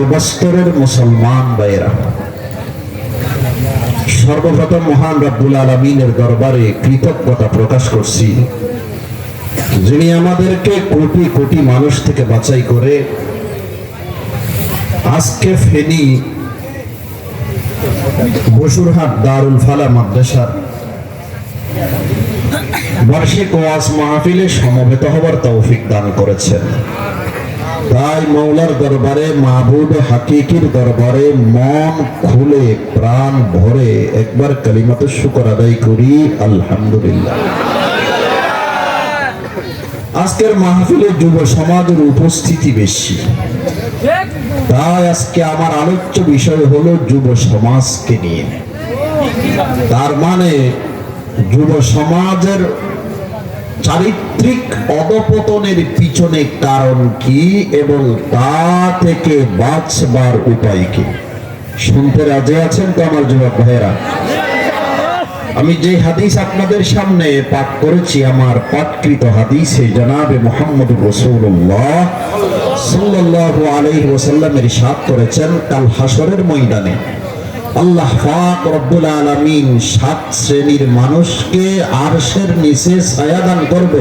সর্বস্তরের মুসলমান ভাইয়েরা, সর্বপ্রথম মহান রব্বুল আলামিনের দরবারে কৃতজ্ঞতা প্রকাশ করছি, যিনি আমাদেরকে কোটি কোটি মানুষ থেকে বাছাই করে আজকে ফেনী বসুরহাট দারুল ফালা মাদ্রাসার বার্ষিক ওয়াজ মাহফিলে সমবেত হবার তৌফিক দান করেছেন। তাই মৌলার দরবারে, মাহবুব হাকিকির দরবারে মন খুলে প্রাণ ভরে একবার কালিমাতে শুকর আদায় করি, আলহামদুলিল্লাহ। আজকের মাহফিলে যুব সমাজের উপস্থিতি বেশি, তাই আজকে আমার আলোচ্য বিষয় হলো যুব সমাজকে নিয়ে। তার মানে যুব সমাজের চারিত্রিক অধপতনের পিছনে কারণ কি এবং তা থেকে বাঁচবার উপায় কি। শুনতে রাজি আছেন তো আমার যুবক ভাইয়েরা? আমি যে হাদিস আপনাদের সামনে পাঠ করেছি, আমার পাঠকৃত হাদিসে জনাবে মুহাম্মদুর রাসূলুল্লাহ সাল্লাল্লাহু আলাইহি ওয়াসাল্লাম ইরশাদ করেছেন, কাল হাসরের ময়দানে আল্লাহ পাক রব্বুল আলামিন 7 শ্রেণীর মানুষকে আরশের নিচে ছায়া দান করবে,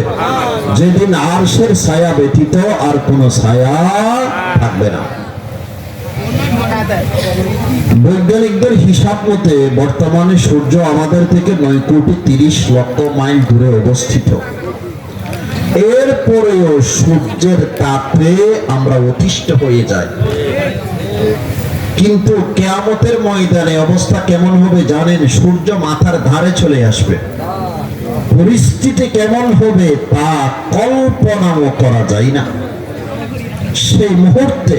যেদিন আরশের ছায়া ব্যতীত আর কোনো ছায়া থাকবে না। বৈজ্ঞানিকদের হিসাব মতে বর্তমানে সূর্য আমাদের থেকে 9,30,00,000 মাইল দূরে অবস্থিত। এরপরেও সূর্যের তাপে আমরা অতিষ্ঠ হয়ে যাই। কিন্তু কিয়ামতের ময়দানে অবস্থা কেমন হবে জানেন? সূর্য মাথার ধারে চলে আসবে। পরিস্থিতি কেমন হবে তা কল্পনাও করা যায় না। সেই মুহূর্তে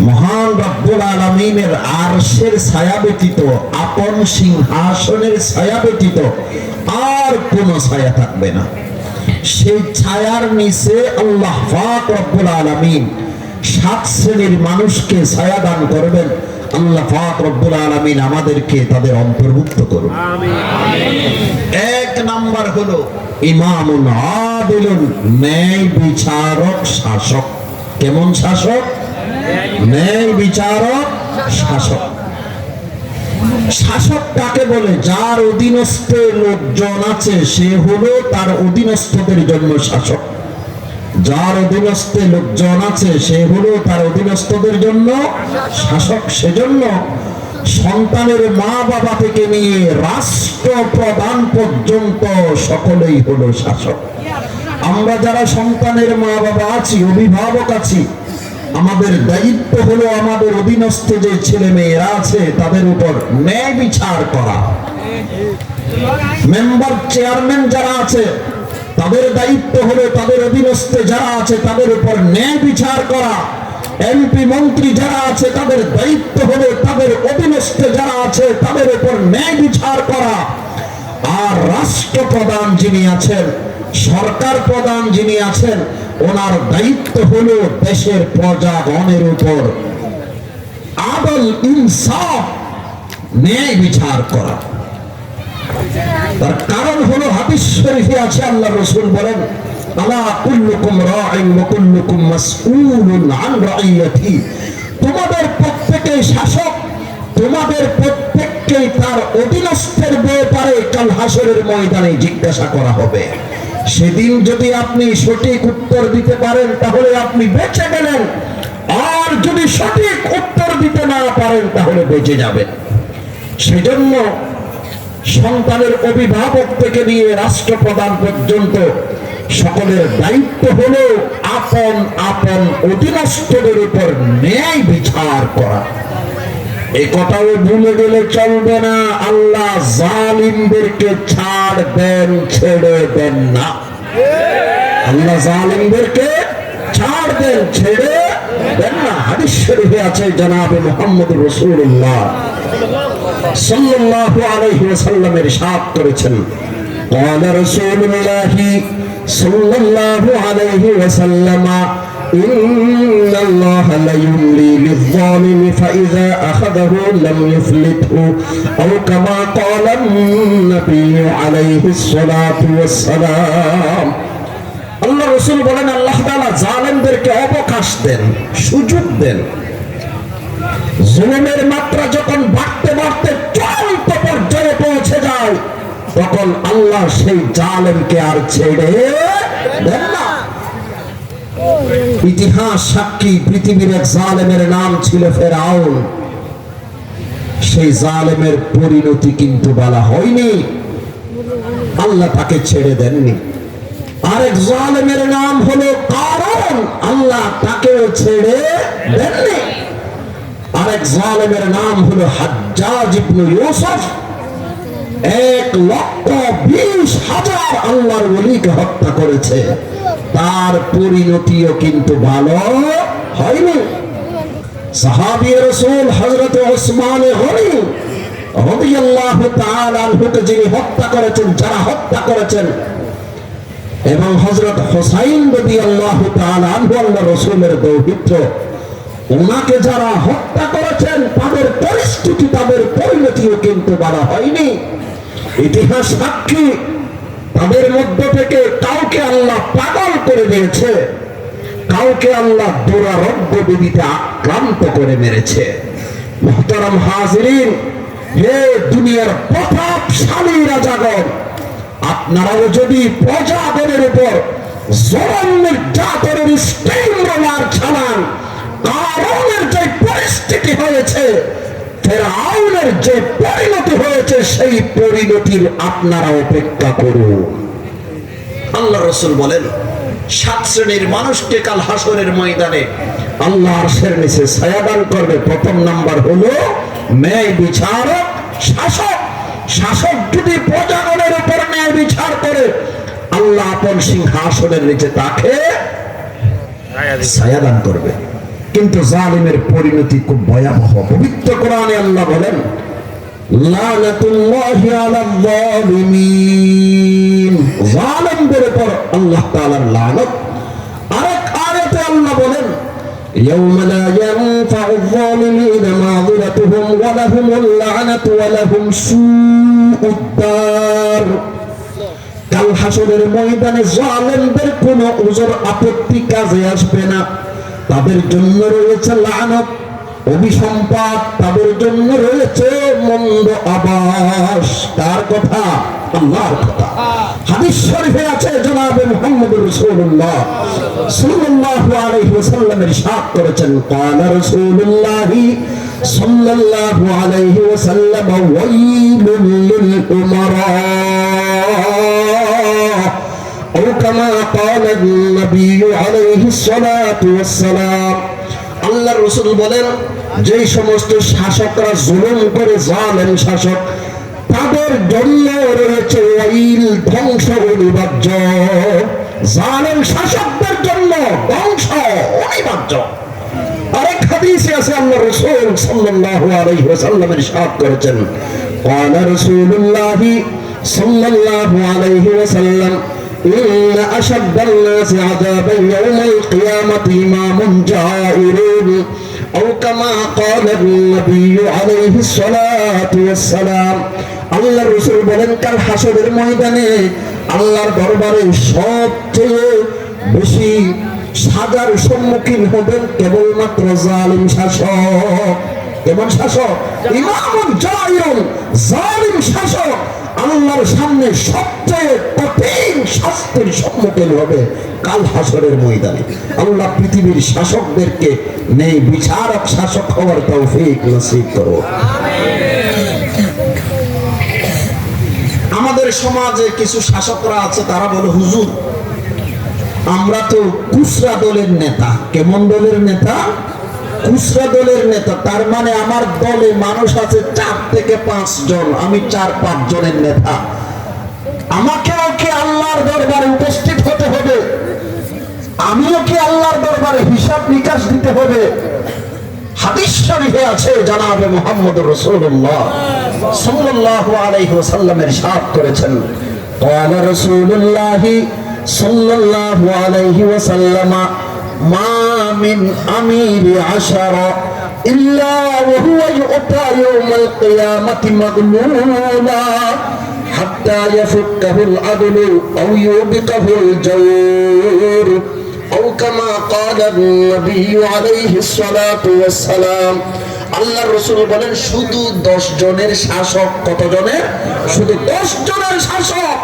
মহান রব্বুল আলামিনের আরশের ছায়া ব্যতীত, আপন সিংহাসনের ছায়া ব্যতীত আর কোনো ছায়া থাকবে না। সেই ছায়ার নিচে আল্লাহ পাক রব্বুল আলামিন 7 শ্রেণীর মানুষকে ছায়া দান করবেন। আল্লাহ পাক রব্বুল আলামিন আমাদেরকে তাদের অন্তর্ভুক্ত করুন, আমিন। 1 নাম্বার হলো ইমামুন আদিলুন, ন্যায় বিচারক শাসক। কেমন শাসক? ন্যায় বিচারক শাসক। শাসক কাকে বলে? যার অধীনস্থে লোকজন আছে সে হলো তার অধীনস্থদের জন্য শাসক। যার অধীনস্থে লোকজন আছে সে হলো তার অধীনস্থদের জন্য শাসক। সেজন্য সন্তানের মা বাবা থেকে নিয়ে রাষ্ট্রপ্রধান পর্যন্ত সকলেই হলো শাসক। আমরা যারা সন্তানের মা বাবা আছি, অভিভাবক আছি, আমাদের দায়িত্ব হলো আমাদের অধীনস্থ যে ছেলে মেয়েরা আছে তাদের উপর ন্যায় বিচার করা। মেম্বার চেয়ারম্যান যারা আছে তাদের দায়িত্ব হলো তাদের অধীনস্থ যারা আছে তাদের উপর ন্যায় বিচার করা। এমপি মন্ত্রী যারা আছে তাদের দায়িত্ব হলো তাদের অধীনস্থ যারা আছে তাদের উপর ন্যায় বিচার করা। আর রাষ্ট্রপ্রধান যিনি আছেন, সরকার প্রধান যিনি আছেন, ওনার দায়িত্ব হলো দেশের প্রজাগণের উপর আদল, ইনসাফ, ন্যায় বিচার করা। তার কারণ হলো হাদিস শরীফে আছে, আল্লাহ রাসূল বলেন, আলা কুল্লুকুম রাঈন ওয়া কুল্লুকুম মাসউলুন আন রাইয়াতি। তোমাদের প্রত্যেকেই শাসক, তোমাদের প্রত্যেককেই তার অধীনস্থের ব্যাপারে কাল হাসরের ময়দানে জিজ্ঞাসা করা হবে। সেদিন যদি আপনি সঠিক উত্তর দিতে পারেন তাহলে আপনি বেঁচে গেলেন, আর যদি সঠিক উত্তর দিতে না পারেন তাহলে বেঁচে যাবেন। সেজন্য সন্তানের অভিভাবক থেকে নিয়ে রাষ্ট্রপ্রধান পর্যন্ত সকলের দায়িত্ব হলো আপন আপন অধীনস্থদের উপর ন্যায় বিচার করা। এই কথাও ভুলে গেলে চলবে না। আল্লাহ জালিমদেরকে ছাড় দেন, ছেড়ে দেন না। আল্লাহ জালিমদেরকে ছাড় দেন, ছেড়ে দেন না। হাদিস শরীফে আছে, জনাবে মুহাম্মদুর রাসূলুল্লাহ সাল্লাল্লাহু আলাইহি ওয়াসাল্লাম ইরশাদ করেছেন, ক্বালা রাসূলুল্লাহ সাল্লাল্লাহু আলাইহি ওয়াসাল্লাম, ইন্নাল্লাহা লা ইউমলি লিয-যালিমি ফাইযা আখাযাহু লাম ইফলিতহু, আও কামা ক্বালা an-নাবিয়্যু আলাইহিস সালাতু ওয়াস সালাম। আল্লাহ রাসূল বলেন, আল্লাহ তাআলা জালেমদেরকে অবকাশ দেন, সুযোগ দেন। জুলুমের মাত্রা যখন বাড়তে বাড়তে চূড়ান্ত পর্যায়ে পৌঁছে যায়, তখন আল্লাহ সেই জালেমকে আর ছেড়ে দেন না। ইতিহাস সাক্ষী, পৃথিবীর এক জালেমের নাম ছিল ফেরাউন। সেই জালেমের পরিণতি কিন্তু বলা হয়নি, আল্লাহ তাকে ছেড়ে দেননি। আরেক জালেমের নাম হলো কারূন, আল্লাহ তাকেও ছেড়ে দেননি। আরেক জালেমের নাম হলো হাজ্জাজ ইবনে ইউসুফ, 1,20,000 আল্লাহর ওলীকে হত্যা করেছে, তার পরিণতিও কিন্তু ভালো হয়নি। সাহাবী রাসূল হযরত ওসমান গনি রাদিয়াল্লাহু তাআলা আনহুকে যিনি হত্যা করেছেন, যারা হত্যা করেছেন, এবং হযরত হুসাইন রাদিয়াল্লাহু তাআলা আনহু আল্লাহর রাসূলের দৌহিত্র, ওনাকে যারা হত্যা করেছেন তাদের পরিস্থিতি, তাদের পরিণতিও কিন্তু বলা হয়নি। ইতিহাস সাক্ষী, তাদের মধ্য থেকে কাউকে আল্লাহ পাগল করে দিয়েছে, কাউকে আল্লাহ দুরারোগ্য বিধিতে আক্রান্ত করে মেরেছে। মুহতারাম হাজিরিন, হে দুনিয়ার প্রতাপশালী রাজাগণ, আপনারাও যদি প্রজাগণের উপর জুলুম নির্যাতনের স্টিম রোলার চালান, কারূনের যে পরিস্থিতি হয়েছে, ফেরাউনের যে পরিণতি হয়েছে, সেই পরিণতির আপনারা অপেক্ষা করুন। আল্লাহ রাসূল বলেন, 7 শ্রেণীর মানুষকে কাল হাসরের ময়দানে আল্লাহ আরশের নিচে ছায়াদান করবে। প্রথম নাম্বার হলো ন্যায় বিচারক, শাসক। শাসক যদি প্রজাগণের উপর ন্যায় বিচার করে, আল্লাহ আপন সিংহাসনের নিচে তাকে ছায়াদান করবে। কিন্তু জালিমের পরিণতি খুব ভয়াবহ। পবিত্র কোরআনে আল্লাহ বলেন, লানাতুল্লাহি আলাল যালিমিন, জালিমদের উপর আল্লাহ তাআলার লানত। আরেক আয়াতে আল্লাহ বলেন, ইয়াউমা লা ইয়ানফাউয যালিমিনা মাযিরাতুহুম ওয়া লাহুমুল লা'নাতু ওয়া লাহুম সুউদ দার। কাল হাসরের ময়দানে জালিমদের কোনো উযর আপত্তি কাজে আসবে না, তাদের জন্য রয়েছে লানত, অভিসম্পাত, তাদের জন্য রয়েছে মন্দ আবাস। কার কথা? আল্লাহর কথা। হাদিস শরীফে আছে, জনাবে মুহাম্মদুর রাসূলুল্লাহ সাল্লাল্লাহু আলাইহি ওয়াসাল্লাম ইরশাদ করেছেন, ক্বালা রাসূলুল্লাহি সাল্লাল্লাহু আলাইহি ওয়াসাল্লাম, ওয়াইলুল লিল উমারা أو كما قال النبي عليه الصلاة والسلام। আল্লাহর রাসূল বলেন, যে সমস্ত শাসকরা জুলুম করে, জালেম শাসক, তাদের জন্য রয়েছে ওয়াইল, ধ্বংস অনিবার্য। জালেম শাসকদের জন্য ধ্বংস অনিবার্য। আরেক হাদিসে আছে, আল্লাহর রাসূল সাল্লাল্লাহু আলাইহি ওয়াসাল্লাম ইরশাদ করেছেন, قال رسول الله صلى الله عليه وسلم إن أشد الناس عذابا يوم القيامة إمام جائر أو كما قال النبي عليه الصلاة والسلام। আল্লাহর রাসূল বলেন, কাল হাসরের ময়দানে আল্লাহর দরবারে সবচেয়ে বেশি সাজার সম্মুখীন হবেন কেবলমাত্র জালিম শাসক। কেমন শাসক? ইমামুন জাইরুন, জালিম শাসক আল্লাহর সামনে সবচেয়ে কঠিন শাস্তির সম্মুখীন হবে কাল হাসরের ময়দানে। আল্লাহ পৃথিবীর শাসকদেরকে নেই বিচারক শাসক হওয়ার তৌফিক নসিব করো। আমাদের সমাজে কিছু শাসকরা আছে, তারা বলে, হুজুর আমরা তো কুসরা দলের নেতা। কেমন দলের নেতা? কুসরা দলের নেতা। তার মানে আমার দলে মানুষ আছে 4 থেকে 5 জন, আমি 4-5 জনের নেতা। আমাকেও কি আল্লাহর দরবারে উপস্থিত হতে হবে? আমিও কি আল্লাহর দরবারে হিসাব নিকাশ দিতে হবে? হাদিস শরীফে আছে, জনাবে মুহাম্মদুর রাসূলুল্লাহ সাল্লাল্লাহু আলাইহি ওয়াসাল্লাম ইরশাদ করেছেন, ক্বালা রাসূলুল্লাহ সাল্লাল্লাহু আলাইহি ওয়াসাল্লাম, মা মিন আমিরি আশারা ইল্লা ওয়া হুয়া ইউতা ইয়াউমাল কিয়ামাতি মাগলুলা হাত্তা ইয়াফুক্কাহুল আদলু আও ইউবিকাহুল জাওর আও আও কামা ক্বালা নবী আলাইহিস সালাতু ওয়াস সালাম। আল্লাহর রাসূল বলেন শুধু 10 জনের শাসক, কত জনের? শুধু 10 জনের শাসক,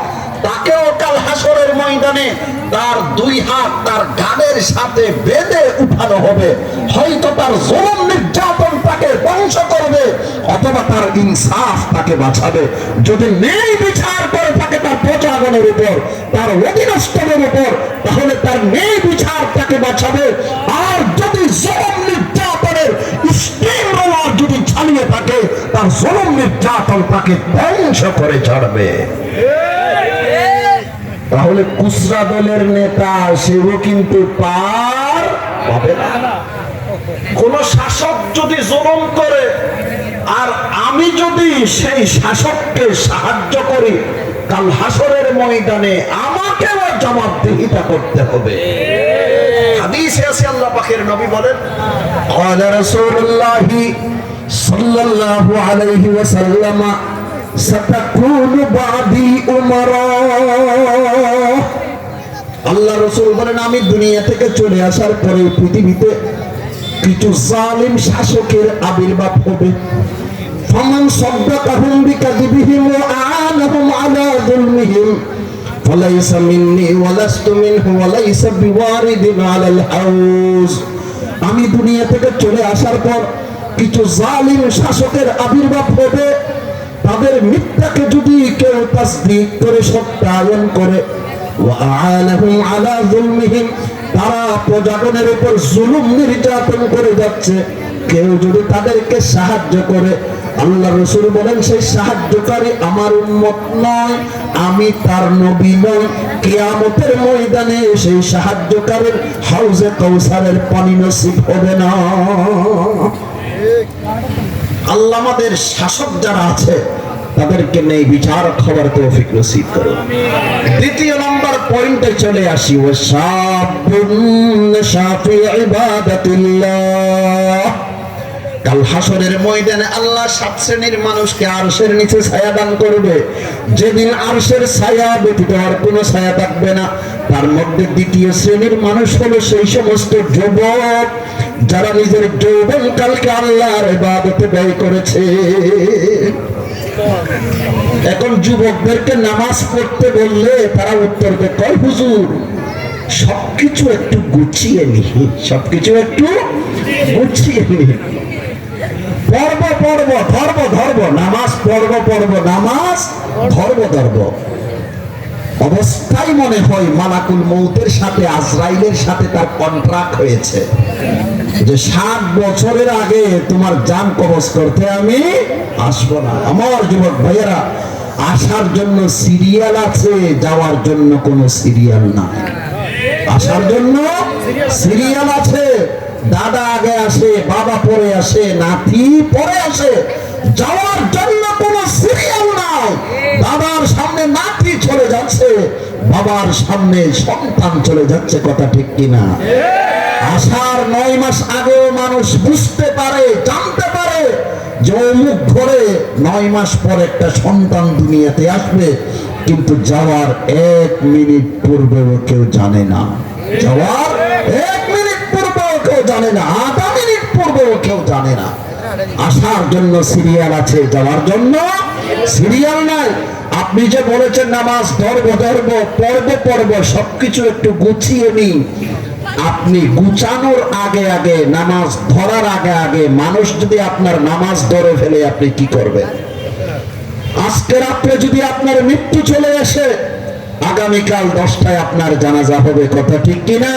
তাকেও কাল হাসরের ময়দানে তার 2 হাত তার গালের সাথে বেঁধে উঠানো হবে। হয়তো তার জুলুম নির্যাতন তাকে ধ্বংস করবে, অথবা তার ইনসাফ তাকে বাঁচাবে। যদি ন্যায় বিচার করে থাকে তার প্রজাগণের উপর, তার অধীনস্থদের উপর, তাহলে তার ন্যায় বিচার তাকে বাঁচাবে। আর যদি জুলুম নির্যাতনের স্টিম রোলার যদি চালিয়ে থাকে, তার জুলুম নির্যাতন তাকে ধ্বংস করে ছাড়বে। তাহলে কুসরা দলের নেতা সেও কিন্তু পার পাবে না। কোন শাসক যদি জুলুম করে আর আমি যদি সেই শাসককে সাহায্য করি, কাল হাসরের ময়দানে আমাকেও জবাবদিহিতা করতে হবে। হাদিসে আছে আল্লাহ পাকের নবী বলেন, ক্বালা রাসূলুল্লাহ সাল্লাল্লাহু আলাইহি ওয়াসাল্লাম সাতাকুনু বাদি উমারা। আল্লাহ রাসূল বলেন আমি দুনিয়া থেকে চলে আসার পরে পৃথিবীতে কিছু জালিম শাসকের আবির্ভাব হবে। ফামান সাদ্দাকাহুম বিকাযিবিহিম ওয়া আ'আনাহুম আলা যুলমিহিম ফালাইসা মিন্নি ওয়া লাস্তু মিনহু ওয়া লাইসা বিওয়ারিদিন আলাল হাউজ। আমি দুনিয়া থেকে চলে আসার পর কিছু জালিম শাসকের আবির্ভাব হবে। তাদের মিথ্যাকে যদি কেউ তাসদীক করে সত্যায়ন করে, ওয়া আ'আনাহুম আলা যুলমিহিম, তারা প্রজাগণের উপর জুলুম নির্যাতন করে যাচ্ছে, কেউ যদি তাদেরকে সাহায্য করে, আল্লাহ রাসূল বলেন সেই সাহায্যকারী আমার উম্মত নয়, আমি তার নবী নই। কিয়ামতের ময়দানে সেই সাহায্যকারীর হাউজে কাউসারের পানি নসিব হবে না। আল্লাহ আমাদের শাসক যারা আছে তাদেরকে নেই বিচার খাবার তৌফিক নসিব করুন। দ্বিতীয় নম্বর পয়েন্টে চলে আসি, ওয়াসাবুন শাফি ইবাদাতিল্লাহ। কাল হাসরের ময়দানে আল্লাহ 7 শ্রেণীর মানুষকে আরশের নিচে ছায়া দান করবে। যেদিন আরশের ছায়া ব্যতীত আর কোনো ছায়া থাকবে না। তার মধ্যে দ্বিতীয় শ্রেণীর মানুষ হলো সেই সমস্ত যুবক যারা নিজের যৌবনকালকে আল্লাহর ইবাদতে ব্যয় করেছে। এখন যুবকদেরকে নামাজ পড়তে বললে তারা উত্তর দেয়, কয় হুজুর সবকিছু একটু গুছিয়ে নি, সবকিছু একটু গুছিয়ে নি, পর্ব পর্ব ধর্ম ধর্ম, নামাজ পর্ব পর্ব, নামাজ ধর্ম ধর্ম। অবস্থায় মনে হয় মালাকুল মউতের সাথে আজরাইলের সাথে তার কন্ট্রাক্ট হয়েছে যে 7 বছরের আগে তোমার জান কবজ করতে আমি আসবো না। আমার যুবক ভাইয়েরা, আসার জন্য সিরিয়াল আছে, যাওয়ার জন্য কোনো সিরিয়াল নাই। আসার জন্য সিরিয়াল আছে, দাদা আগে আসে, বাবা পরে আসে, নাতি পরে আসে। যাওয়ার জন্য কোনো সিরিয়াল নাই। দাদার সামনে নাতি চলে যাচ্ছে, বাবার সামনে সন্তান চলে যাচ্ছে, কথা ঠিক কিনা? আসার 9 মাস আগেও মানুষ বুঝতে পারে, জানতে পারে যে অমুক ঘরে 9 মাস পর একটা সন্তান দুনিয়াতে আসবে, কিন্তু যাওয়ার 1 মিনিট পূর্বেও কেউ জানে না। যাওয়ার 1 মিনিট পূর্বেও কেউ জানে না, আধা মিনিট পূর্বেও কেউ জানে না। আসার জন্য সিরিয়াল আছে, যাওয়ার জন্য সিরিয়াল নাই। আপনি যে বলেছেন নামাজ ধরবো ধরবো, পর্ব পর্ব, সবকিছু একটু গুছিয়ে নিন। আপনি গুছানোর আগে আগে, নামাজ ধরার আগে আগে মানুষ যদি আপনার নামাজ ধরে ফেলে, আপনি কি করবেন? আজকে রাত্রে যদি আপনার মৃত্যু চলে আসে, আগামীকাল 10টায় আপনার জানাজা হবে, কথা ঠিক কিনা?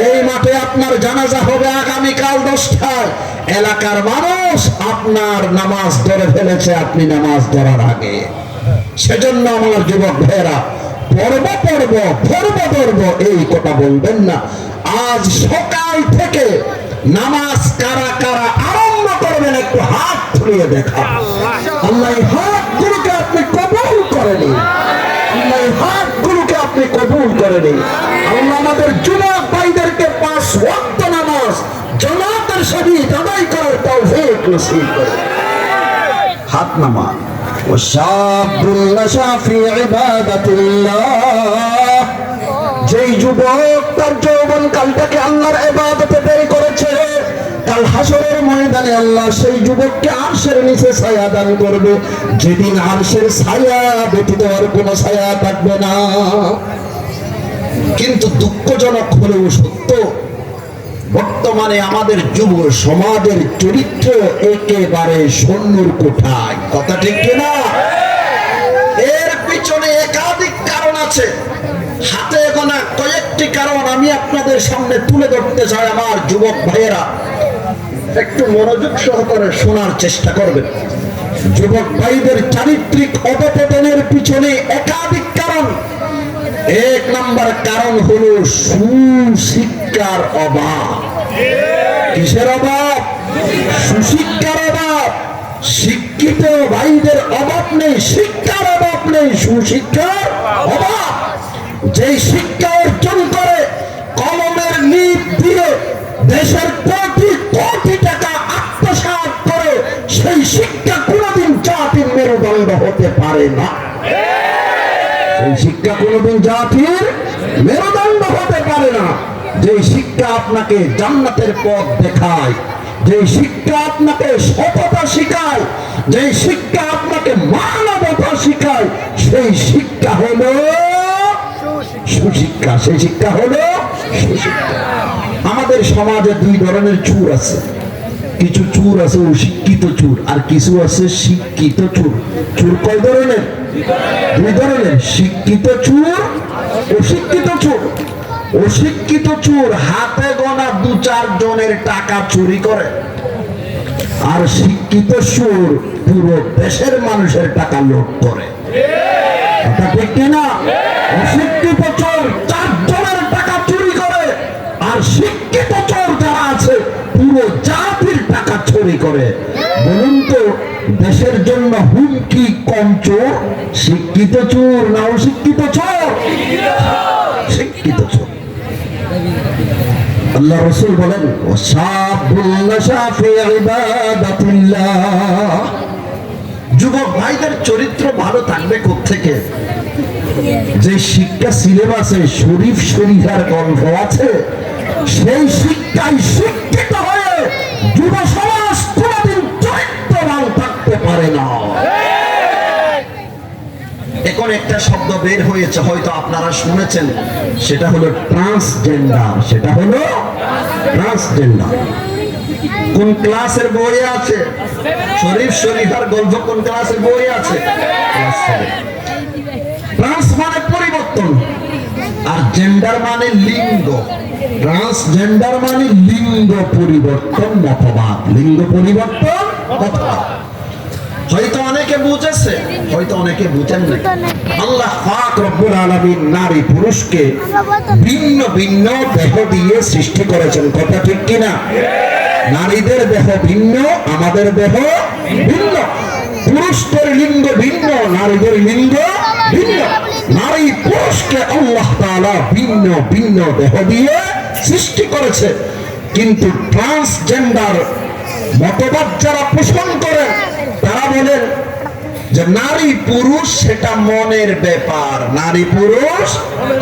এই মাঠে আপনার জানাজা হবে আগামীকাল 10টায়। এলাকার মানুষ আপনার নামাজ ধরে ফেলেছে, আপনি নামাজ ধরার আগে। সেজন্য আমার যুবক ভাইয়েরা, পর্ব পর্ব ধর্ম ধর্ম এই কথা বলবেন না। আজ সকাল থেকে নামাজ কারা কারা আরম্ভ করবেন একটু হাত তুলিয়ে দেখা। আল্লাহ হাতগুলোকে আপনি কবুল করে নিন, আল্লাহ হাতগুলোকে আপনি কবুল করে নিন। আল্লাহ আমাদের যুবক ভাইদেরকে 5 ওয়াক্ত নামাজ জামাতের সহিত আদায় করার তৌফিক নসিব করুন। হাত নামা। وشاب نشأ في عبادة الله যেই যুবক তার যৌবন কালটাকে আল্লাহর ইবাদতে ব্যয় করেছে, কাল হাসরের ময়দানে আল্লাহ সেই যুবককে আরশের নিচে ছায়া দান করবে, যেদিন আরশের ছায়া ব্যতীত আর কোনো ছায়া থাকবে না। কিন্তু দুঃখজনক হলেও সত্য, বর্তমানে আমাদের যুব সমাজের চরিত্র একেবারে শূন্যর কোঠায়। কথা ঠিক কিনা? এর পিছনে একাধিক কারণ আছে, হাতে গোনা কয়েকটি কারণ আমি আপনাদের সামনে তুলে ধরতে চাই। আমার যুবক ভাইয়েরা একটু মনোযোগ সহকারে শোনার চেষ্টা করবেন। যুবক ভাইদের চারিত্রিক অধপতনের পিছনে একাধিক কারণ। এক নাম্বার কারণ হলো সুশিক্ষার অভাব। কিসের অভাব? সুশিক্ষার অভাব। শিক্ষিত ভাইদের অভাব নেই, শিক্ষার অভাব নেই, সুশিক্ষার অভাব। যেই শিক্ষা অর্জন করে কলমের নিপ দিয়ে দেশের কোটি কোটি টাকা আত্মসাৎ করে, সেই শিক্ষা কোনোদিন জাতির মেরুদণ্ড হতে পারে না। সেই শিক্ষা কোনোদিন জাতির মেরুদণ্ড হতে পারে না। যে শিক্ষা আপনাকে জান্নাতের পথ দেখায়, যে শিক্ষা আপনাকে সততা শিখায়, যে শিক্ষা আপনাকে মানবতা শিখায়, সেই শিক্ষা হলো সুশিক্ষা। সেই শিক্ষা হলো সুশিক্ষা। আমাদের সমাজে দুই ধরনের চুর আছে। কিছু চুর আছে অশিক্ষিত চুর, আর কিছু আছে শিক্ষিত চুর। চুর কয় ধরনের? দুই ধরনের, শিক্ষিত চুর, অশিক্ষিত চুর। অশিক্ষিত চোর হাতে গোনা দু চার জনের টাকা চুরি করে, আর শিক্ষিত চোর পুরো দেশের মানুষের টাকা লুট করে। কথা ঠিক কিনা? অশিক্ষিত চোর 4 জনের টাকা চুরি করে, আর শিক্ষিত চোর যারা আছে পুরো জাতির টাকা চুরি করে। বলুন তো, দেশের জন্য হুমকি কম চোর, শিক্ষিত চোর না অশিক্ষিত চোর? শিক্ষিত চোর। আল্লাহ রাসূল বলেন, যুবক ভাইদের চরিত্র ভালো থাকবে কোত্থেকে? যে শিক্ষা সিলেবাসে শরীফ শরীফের গল্প আছে, সেই শিক্ষায় শিক্ষিত হয়ে যুব সমাজ কোনদিন চরিত্রবান থাকতে পারে না। এখন একটা শব্দ বের হয়েছে, হয়তো আপনারা শুনেছেন, সেটা হলো ট্রান্সজেন্ডার। সেটা হলো ট্রান্সজেন্ডার। কোন ক্লাসের বইয়ে আছে? শরীফ শরীফের গল্প কোন ক্লাসের বইয়ে আছে? ট্রান্স মানে পরিবর্তন, আর জেন্ডার মানে লিঙ্গ। ট্রান্সজেন্ডার মানে লিঙ্গ পরিবর্তন মতবাদ। লিঙ্গ পরিবর্তন মতবাদ। হয়তো অনেকে বুঝেছে, হয়তো অনেকে বুঝেন না। আল্লাহ পাক রব্বুল আলামিন নারী পুরুষকে ভিন্ন ভিন্ন দেহ দিয়ে সৃষ্টি করেছেন। কথা ঠিক কিনা? নারীদের দেহ ভিন্ন, আমাদের দেহ ভিন্ন। পুরুষদের লিঙ্গ ভিন্ন, নারীদের লিঙ্গ ভিন্ন। নারী পুরুষকে আল্লাহ তাআলা ভিন্ন ভিন্ন দেহ দিয়ে সৃষ্টি করেছে। কিন্তু ট্রান্সজেন্ডার মতবাদ যারা পোষণ করেন, তারা বলেন যে নারী পুরুষ সেটা মনের ব্যাপার। নারী পুরুষ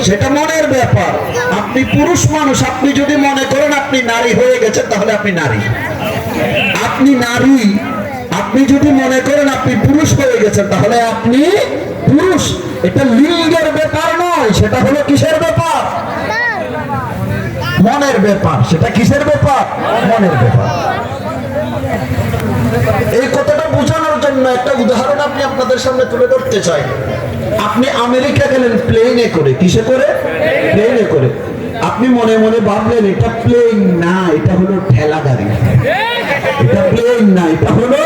সেটা মনের ব্যাপার। আপনি পুরুষ মানুষ, আপনি যদি মনে করেন আপনি নারী হয়ে গেছেন, তাহলে আপনি নারী। আপনি নারী, আপনি যদি মনে করেন আপনি পুরুষ হয়ে গেছেন, তাহলে আপনি পুরুষ। এটা লিঙ্গের ব্যাপার নয়, সেটা হলো কিসের ব্যাপার? মনের ব্যাপার। সেটা কিসের ব্যাপার? মনের ব্যাপার। এই কথাটা বোঝানোর জন্য একটা উদাহরণ আমি আপনাদের সামনে তুলে ধরতে চাই। আপনি আমেরিকা গেলেন প্লেনে করে। কিসে করে? প্লেনে করে। আপনি মনে মনে ভাবলেন এটা প্লেন না, এটা হলো ঠেলা গাড়ি। এটা প্লেন না, এটা হলো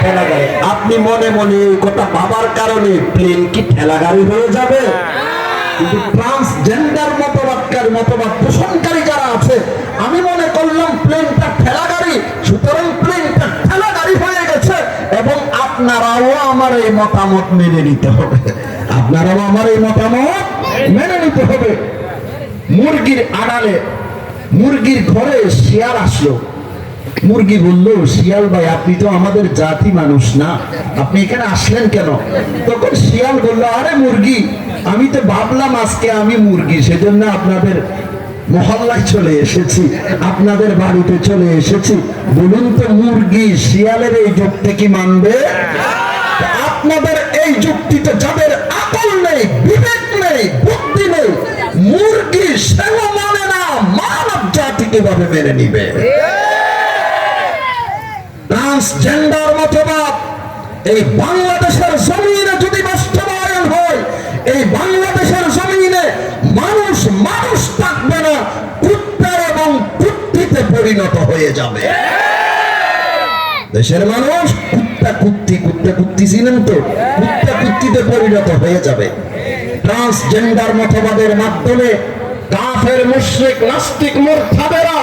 ঠেলা গাড়ি। আপনি মনে মনে এই কথা ভাবার কারণে প্লেন কি ঠেলা গাড়ি হয়ে যাবে? কিন্তু ট্রান্সজেন্ডার মতবাদ পোষণকারী যারা আছে, আমি মনে করলাম প্লেনটা ঠেলা গাড়ি, সুতরাং প্লেনটা ঠেলা গাড়ি হয়ে গেছে। এবং আপনারাও আমার এই মতামত মেনে নিতে হবে। আপনারাও আমার এই মতামত মেনে নিতে হবে। মুরগির আড়ালে, মুরগির ঘরে শিয়াল আসলো। মুরগি বলল, শিয়াল ভাই আপনি তো আমাদের জাতি মানুষ না, আপনি এখানে আসলেন কেন? তখন শিয়াল বলল, আরে মুরগি, আমি তো ভাবলাম আজকে আমি মুরগি, সেজন্য আপনাদের মহল্লায় চলে এসেছি, আপনাদের বাড়িতে চলে এসেছি। বলুন তো মুরগি শিয়ালের এই যুক্তি কি মানবে? আপনাদের এই যুক্তিতে যাদের আকল নেই, বিবেক নেই, বুদ্ধি নেই, মুরগি সেও মানে না, মানব জাতি কিভাবে মেনে নিবে? ট্রান্সজেন্ডার মতবাদ এই বাংলাদেশের জমিনে যদি বাস্তবায়ন হয়, এই বাংলাদেশের জমিনে মানুষ মানুষ থাকবে না, কুত্তা এবং কুত্তিতে পরিণত হয়ে যাবে। দেশের মানুষ কুত্তা কুত্তি ছিলেন তো, কুত্তা কুত্তিতে পরিণত হয়ে যাবে। ট্রান্সজেন্ডার মতবাদের মাধ্যমে কাফের, মুশরিক, নাস্তিক, মুরতাদেরা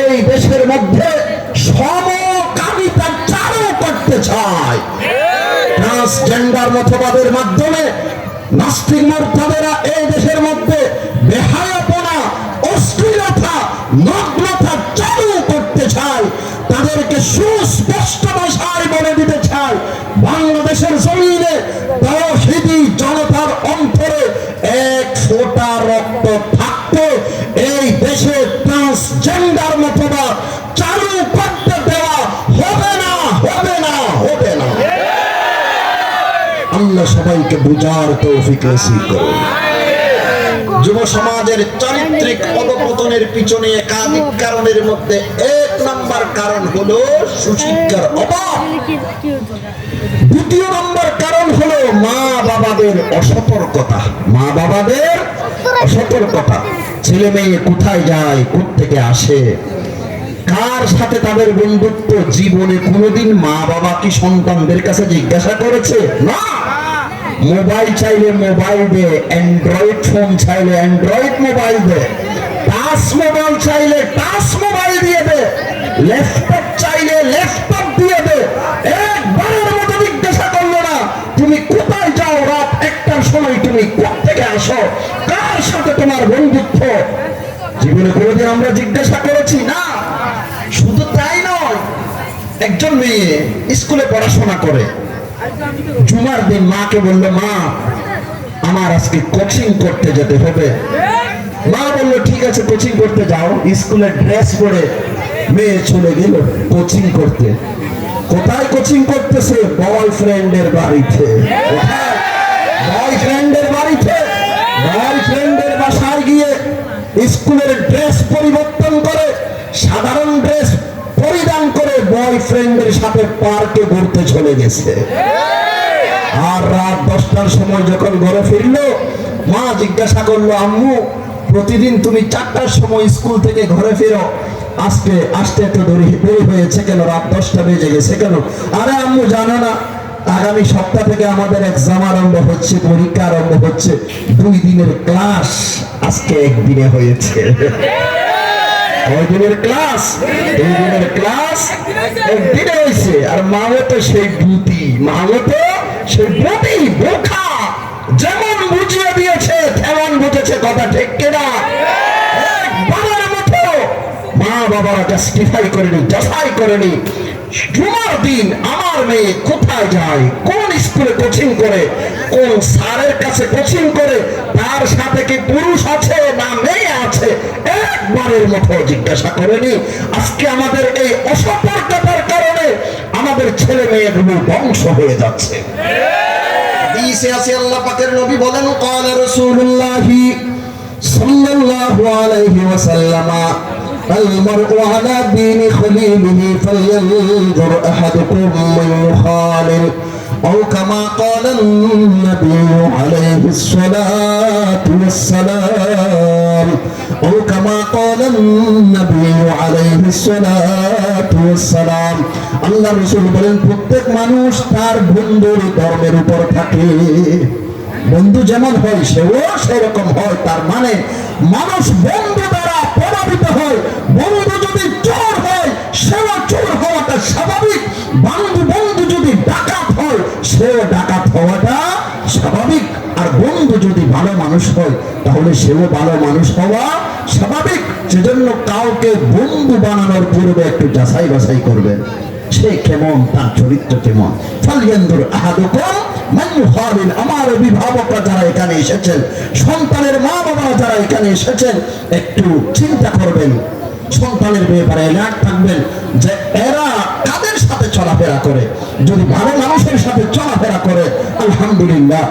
এই দেশের মধ্যে সমকামিতা চালু করতে চায়। ট্রান্সজেন্ডার মতবাদের মাধ্যমে নাস্তিক, মুরতাদেরা এই দেশের মধ্যে বেহায়াপনা, অশ্লীলতা, নগ্নতা চালু করতে চায়। তাদেরকে সুস্পষ্ট ভাষায় বলে দিতে চায়, বাংলাদেশের জমিনে তাওহীদি জনতার অন্তরে এক ফোঁটা রক্ত থাকতে এই দেশে ট্রান্সজেন্ডার মতবাদ চালু করতে দেওয়া হবে না, হবে না, হবে না। আল্লাহ সবাইকে বুঝার তৌফিক নসিব করুন। যুব সমাজের চারিত্রিক অধঃপতনের পিছনে একাধিক কারণের মধ্যে এক নাম্বার কারণ হলো সুশিক্ষার অভাব। দ্বিতীয় নাম্বার কারণ হলো মা বাবাদের অসতর্কতা। মা বাবাদের অসতর্কতা। ছেলে মেয়ে কোথায় যায়, কোত্থেকে আসে, কার সাথে তাদের বন্ধুত্ব, জীবনে কোনোদিন মা বাবা কি সন্তানদের কাছে জিজ্ঞাসা করেছে? না। মোবাইল চাইলে মোবাইল দে, অ্যান্ড্রয়েড ফোন চাইলে অ্যান্ড্রয়েড মোবাইল দে, টাচ মোবাইল চাইলে টাচ মোবাইল দিয়ে দে, ল্যাপটপ চাইলে ল্যাপটপ দিয়ে দে। একবারের মতো জিজ্ঞাসা করলো না তুমি কোথায় যাও, রাত 1টার সময় তুমি কোত্থেকে আসো, কার সাথে তোমার বন্ধুত্ব। জীবনে কোনোদিন আমরা জিজ্ঞাসা করেছি? না। শুধু তাই নয়, একজন মেয়ে স্কুলে পড়াশোনা করে, জুমার দিন মাকে বললো, মা আমার আজকে কোচিং করতে যেতে হবে। মা বললো ঠিক আছে কোচিং করতে যাও। স্কুলের ড্রেস পরে মেয়ে চলে গেল কোচিং করতে। কোথায় কোচিং করতেছে? বয়ফ্রেন্ডের বাড়িতে। কোথায়? বয়ফ্রেন্ডের বাড়িতে। বয়ফ্রেন্ডের বাসায় গিয়ে স্কুলের ড্রেস পরিবর্তন করে, সাধারণ ড্রেস পরিধান করে বয়ফ্রেন্ডের সাথে পার্কে ঘুরতে চলে গেছে। আর রাত 10টার সময় যখন ঘরে ফিরলো, মা জিজ্ঞাসা করলো, আম্মু প্রতিদিন তুমি 4টার সময় স্কুল থেকে ঘরে ফেরো, আজকে আসতে এত দেরি হয়েছে কেন, রাত 10টা বেজে গেছে কেন? আরে আম্মু জানো না, আগামী সপ্তাহ থেকে আমাদের এক্সাম আরম্ভ হচ্ছে, পরীক্ষা আরম্ভ হচ্ছে, 2 দিনের ক্লাস আজকে 1 দিনে হয়েছে। দিনের ক্লাস 2 দিনের ক্লাস 1 দিনে হয়েছে। আর মাও তো সেই বুদ্ধি, মাও তো সেই বুদ্ধি বোকা, যেমন বুঝিয়ে দিয়েছে তেমন বুঝেছে। কথা ঠিক কিনা? একবারের মতো মা বাবারা জাস্টিফাই করেনি, যাচাই করেনি। জুমার দিন আমার মেয়ে কোথায় যায়, কোন স্কুলে কোচিং করে, কোন স্যারের কাছে কোচিং করে, তার সাথে কি পুরুষ আছে না মেয়ে আছে, একবারের মতো জিজ্ঞাসা করেনি। আজকে আমাদের এই অসতর্কতার কারণে আমাদের ছেলে মেয়েগুলো ধ্বংস হয়ে যাচ্ছে। হাদিসে আছে আল্লাহ পাকের নবী বলেন, ক্বালা রাসূলুল্লাহি সাল্লাল্লাহু আলাইহি ওয়াসাল্লাম, المرء على دين خليله فلينظر أحدكم من يخالل أو كما قال النبي عليه الصلاة والسلام أو كما قال النبي عليه الصلاة والسلام। আল্লাহ রাসূল বলেন, প্রত্যেক মানুষ তার বন্ধুর ধর্মের উপর থাকে। বন্ধু যেমন হয় সেও সেরকম হয়। তার মানে মানুষ বন্ধু দ্বারা প্রভাবিত হয়। বন্ধু যদি চোর হয় সেও চোর হওয়াটা স্বাভাবিক। বন্ধু যদি ডাকাত হয় সেও ডাকাত হওয়াটা স্বাভাবিক। আর বন্ধু যদি ভালো মানুষ হয় তাহলে সেও ভালো মানুষ হওয়া স্বাভাবিক। সেজন্য কাউকে বন্ধু বানানোর পূর্বে একটু যাচাই বাছাই করবেন, সে কেমন, তার চরিত্র কেমন। ফালইয়ানজুর আহাদুকুম মান ইউখালিল। আমার অভিভাবকরা যারা এখানে এসেছেন, সন্তানের মা বাবারা যারা এখানে এসেছেন, একটু চিন্তা করবেন, সন্তানের ব্যাপারে অ্যালার্ট থাকবেন যে এরা কাদের সাথে চলাফেরা করে। যদি ভালো মানুষের সাথে চলাফেরা করে, আলহামদুলিল্লাহ।